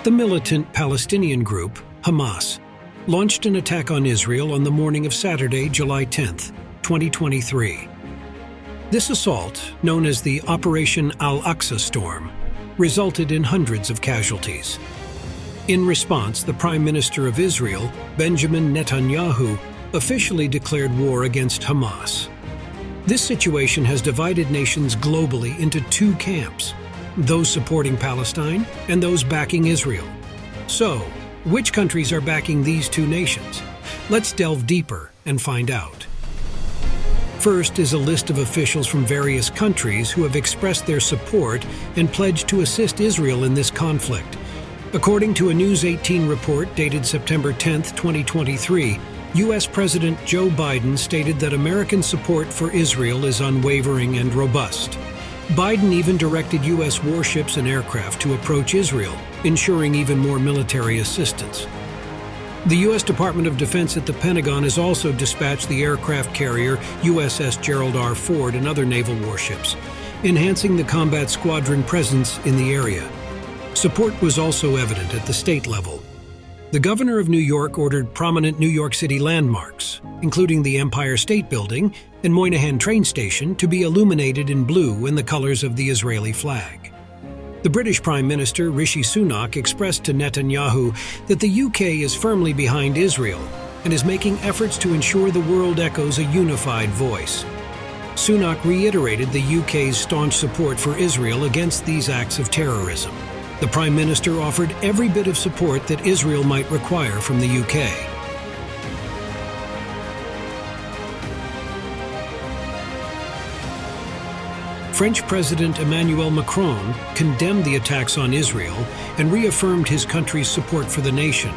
The militant Palestinian group, Hamas, launched an attack on Israel on the morning of Saturday, July 10, 2023. This assault, known as the Operation Al-Aqsa Storm, resulted in hundreds of casualties. In response, the Prime Minister of Israel, Benjamin Netanyahu, officially declared war against Hamas. This situation has divided nations globally into two camps, those supporting Palestine and those backing Israel. So, which countries are backing these two nations? Let's delve deeper and find out. First is a list of officials from various countries who have expressed their support and pledged to assist Israel in this conflict. According to a News 18 report dated September 10, 2023, U.S. President Joe Biden stated that American support for Israel is unwavering and robust. Biden even directed U.S. warships and aircraft to approach Israel, ensuring even more military assistance. The U.S. Department of Defense at the Pentagon has also dispatched the aircraft carrier USS Gerald R. Ford and other naval warships, enhancing the combat squadron presence in the area. Support was also evident at the state level. The governor of New York ordered prominent New York City landmarks, including the Empire State Building and Moynihan train station, to be illuminated in blue in the colors of the Israeli flag. The British Prime Minister Rishi Sunak expressed to Netanyahu that the UK is firmly behind Israel and is making efforts to ensure the world echoes a unified voice. Sunak reiterated the UK's staunch support for Israel against these acts of terrorism. The Prime Minister offered every bit of support that Israel might require from the UK. French President Emmanuel Macron condemned the attacks on Israel and reaffirmed his country's support for the nation.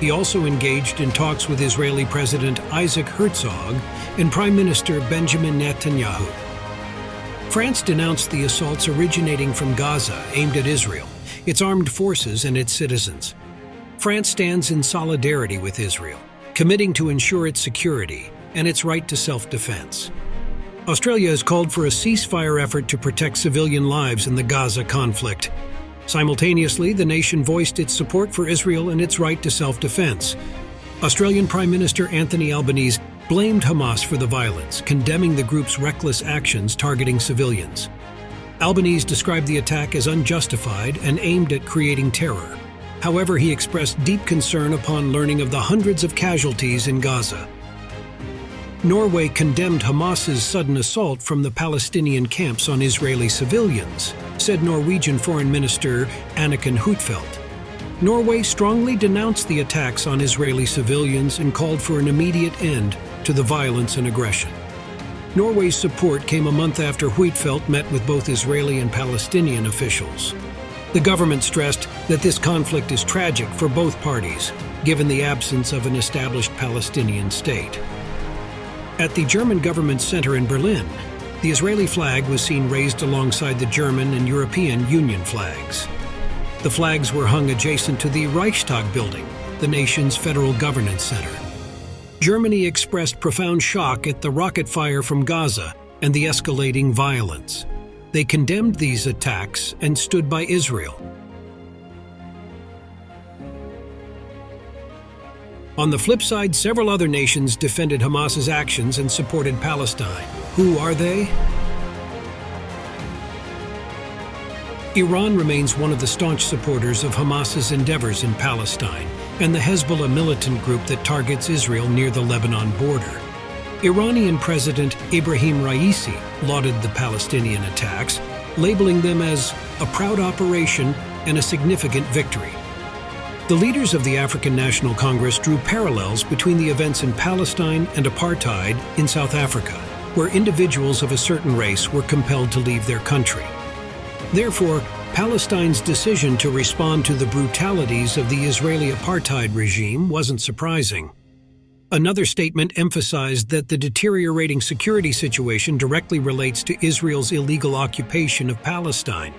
He also engaged in talks with Israeli President Isaac Herzog and Prime Minister Benjamin Netanyahu. France denounced the assaults originating from Gaza aimed at Israel, its armed forces, and its citizens. France stands in solidarity with Israel, committing to ensure its security and its right to self-defense. Australia has called for a ceasefire effort to protect civilian lives in the Gaza conflict. Simultaneously, the nation voiced its support for Israel and its right to self-defense. Australian Prime Minister Anthony Albanese blamed Hamas for the violence, condemning the group's reckless actions targeting civilians. Albanese described the attack as unjustified and aimed at creating terror. However, he expressed deep concern upon learning of the hundreds of casualties in Gaza. Norway condemned Hamas's sudden assault from the Palestinian camps on Israeli civilians, said Norwegian Foreign Minister Anniken Huitfeldt. Norway strongly denounced the attacks on Israeli civilians and called for an immediate end to the violence and aggression. Norway's support came a month after Huitfeldt met with both Israeli and Palestinian officials. The government stressed that this conflict is tragic for both parties, given the absence of an established Palestinian state. At the German government center in Berlin, the Israeli flag was seen raised alongside the German and European Union flags. The flags were hung adjacent to the Reichstag building, the nation's federal governance center. Germany expressed profound shock at the rocket fire from Gaza and the escalating violence. They condemned these attacks and stood by Israel. On the flip side, several other nations defended Hamas's actions and supported Palestine. Who are they? Iran remains one of the staunch supporters of Hamas's endeavors in Palestine and the Hezbollah militant group that targets Israel near the Lebanon border. Iranian President Ibrahim Raisi lauded the Palestinian attacks, labeling them as a proud operation and a significant victory. The leaders of the African National Congress drew parallels between the events in Palestine and apartheid in South Africa, where individuals of a certain race were compelled to leave their country. Therefore, Palestine's decision to respond to the brutalities of the Israeli apartheid regime wasn't surprising. Another statement emphasized that the deteriorating security situation directly relates to Israel's illegal occupation of Palestine.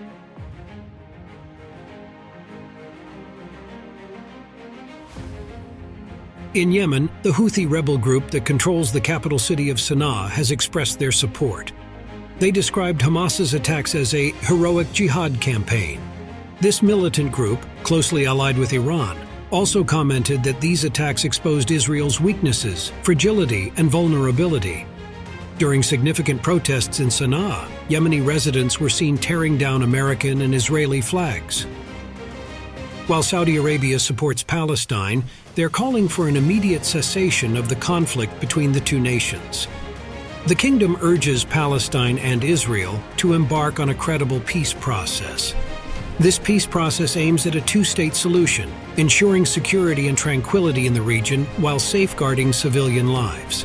In Yemen, the Houthi rebel group that controls the capital city of Sana'a has expressed their support. They described Hamas's attacks as a heroic jihad campaign. This militant group, closely allied with Iran, also commented that these attacks exposed Israel's weaknesses, fragility, and vulnerability. During significant protests in Sana'a, Yemeni residents were seen tearing down American and Israeli flags. While Saudi Arabia supports Palestine, they're calling for an immediate cessation of the conflict between the two nations. The kingdom urges Palestine and Israel to embark on a credible peace process. This peace process aims at a two-state solution, ensuring security and tranquility in the region while safeguarding civilian lives.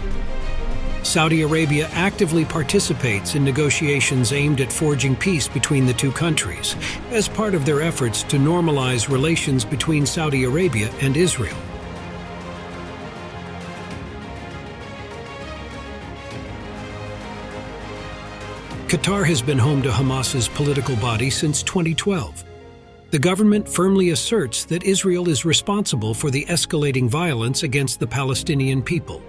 Saudi Arabia actively participates in negotiations aimed at forging peace between the two countries, as part of their efforts to normalize relations between Saudi Arabia and Israel. Qatar has been home to Hamas's political body since 2012. The government firmly asserts that Israel is responsible for the escalating violence against the Palestinian people.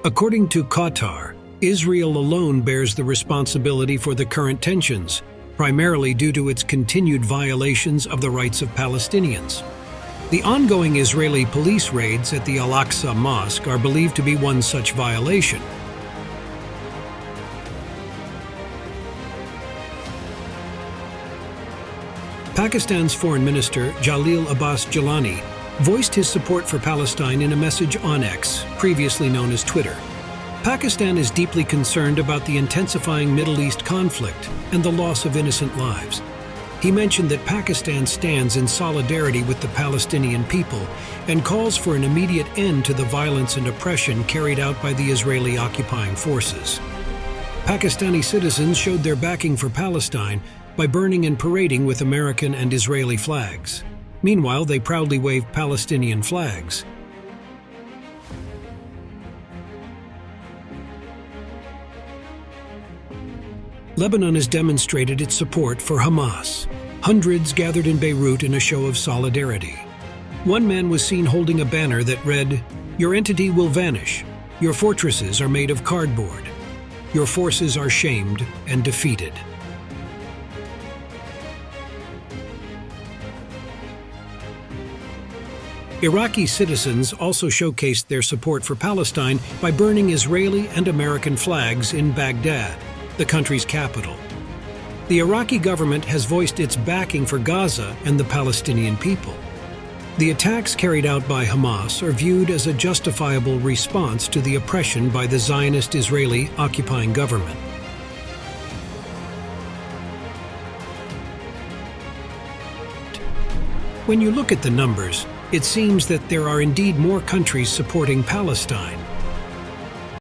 According to Qatar, Israel alone bears the responsibility for the current tensions, primarily due to its continued violations of the rights of Palestinians. The ongoing Israeli police raids at the Al-Aqsa Mosque are believed to be one such violation. Pakistan's Foreign Minister Jalil Abbas Jilani voiced his support for Palestine in a message on X, previously known as Twitter. Pakistan is deeply concerned about the intensifying Middle East conflict and the loss of innocent lives. He mentioned that Pakistan stands in solidarity with the Palestinian people and calls for an immediate end to the violence and oppression carried out by the Israeli occupying forces. Pakistani citizens showed their backing for Palestine by burning and parading with American and Israeli flags. Meanwhile, they proudly waved Palestinian flags. Lebanon has demonstrated its support for Hamas. Hundreds gathered in Beirut in a show of solidarity. One man was seen holding a banner that read, "Your entity will vanish. Your fortresses are made of cardboard. Your forces are shamed and defeated." Iraqi citizens also showcased their support for Palestine by burning Israeli and American flags in Baghdad, the country's capital. The Iraqi government has voiced its backing for Gaza and the Palestinian people. The attacks carried out by Hamas are viewed as a justifiable response to the oppression by the Zionist Israeli occupying government. When you look at the numbers, it seems that there are indeed more countries supporting Palestine.